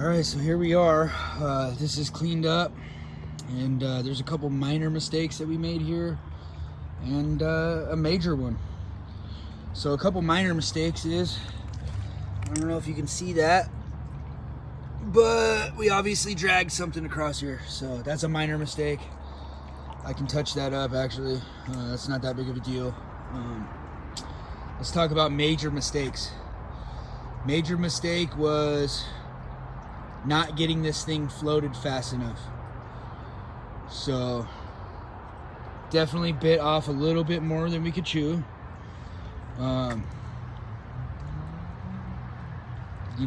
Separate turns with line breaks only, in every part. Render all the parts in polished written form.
All right, so here we are. This is cleaned up, and there's a couple minor mistakes that we made here, and a major one. So a couple minor mistakes is, I don't know if you can see that, but we obviously dragged something across here. So that's a minor mistake. I can touch that up, actually. That's not that big of a deal. Let's talk about major mistakes. Major mistake was not getting this thing floated fast enough. So definitely bit off a little bit more than we could chew. You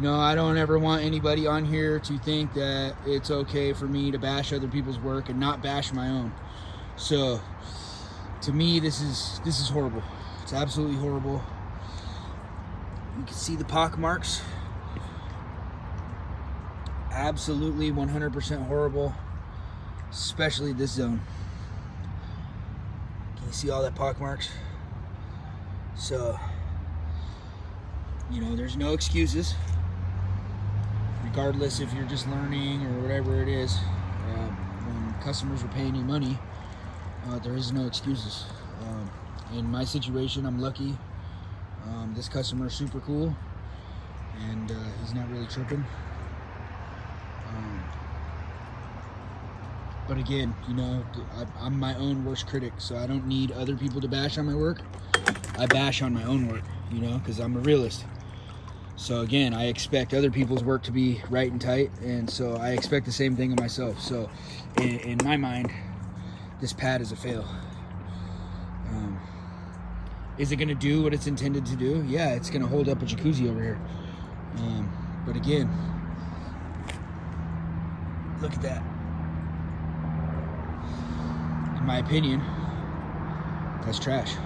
know, I don't ever want anybody on here to think that it's okay for me to bash other people's work and not bash my own. So to me, this is horrible. It's absolutely horrible. You can see the pock marks. Absolutely 100% horrible, especially this zone. Can you see all that pock marks? So, you know, there's no excuses, regardless if you're just learning or whatever it is. When customers are paying you money, there is no excuses. In my situation, I'm lucky. This customer is super cool, and he's not really tripping. But again, you know, I'm my own worst critic, so I don't need other people to bash on my work. I bash on my own work, you know, because I'm a realist. So again, I expect other people's work to be right and tight, and so I expect the same thing of myself. So in my mind, this pad is a fail. Is it going to do what it's intended to do? Yeah, it's going to hold up a jacuzzi over here. But again, look at that. In my opinion, that's trash.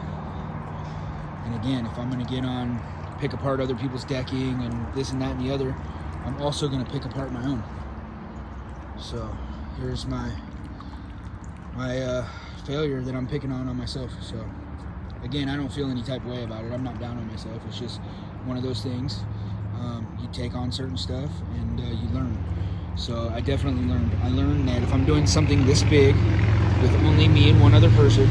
And again, if I'm going to get on, pick apart other people's decking and this and that and the other, I'm also going to pick apart my own. So here's my failure that I'm picking on myself. So again, I don't feel any type of way about it. I'm not down on myself. It's just one of those things. You take on certain stuff and you learn. So I definitely learned. I learned that if I'm doing something this big with only me and one other person,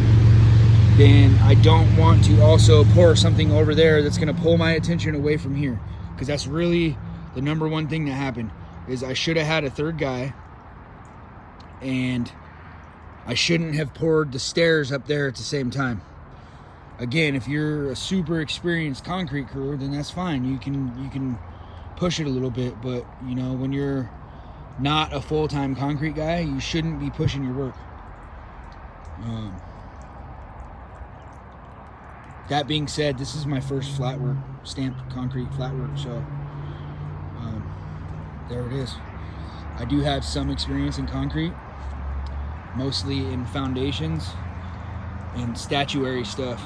then I don't want to also pour something over there that's going to pull my attention away from here. Because that's really the number one thing that happened, is I should have had a third guy, and I shouldn't have poured the stairs up there at the same time. Again, if you're a super experienced concrete crew, then that's fine. You can push it a little bit, but you know, when you're not a full-time concrete guy, you shouldn't be pushing your work. That being said, this is my first flat work, stamped concrete flat work, so there it is. I do have some experience in concrete, mostly in foundations and statuary stuff.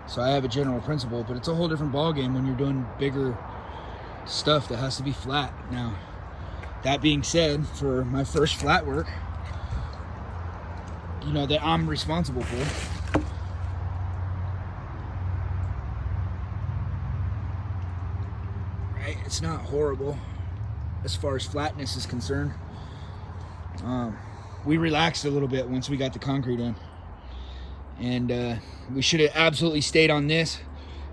So I have a general principle, but it's a whole different ballgame when you're doing bigger stuff that has to be flat. Now, that being said, for my first flat work, you know, that I'm responsible for, right? It's not horrible as far as flatness is concerned. We relaxed a little bit once we got the concrete in, and we should have absolutely stayed on this,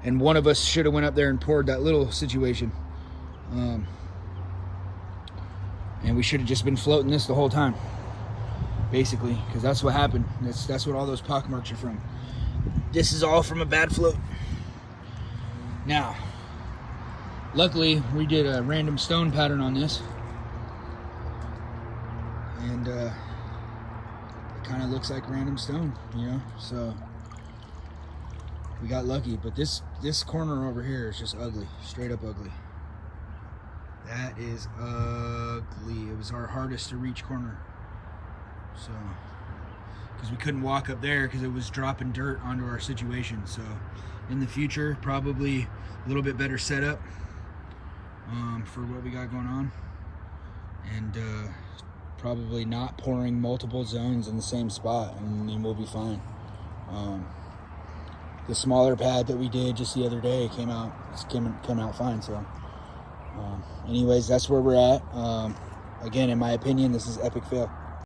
and one of us should have went up there and poured that little situation, and we should have just been floating this the whole time, basically, because that's what happened. That's what all those pock marks are from. This is all from a bad float. Now, luckily we did a random stone pattern on this, and it kind of looks like random stone, you know, so we got lucky. But this corner over here is just ugly, straight up ugly. That is ugly. It was our hardest to reach corner, so because we couldn't walk up there because it was dropping dirt onto our situation. So in the future, probably a little bit better setup for what we got going on, and probably not pouring multiple zones in the same spot, and then we'll be fine. The smaller pad that we did just the other day came out fine. So Anyways, that's where we're at. Again, in my opinion, this is epic fail.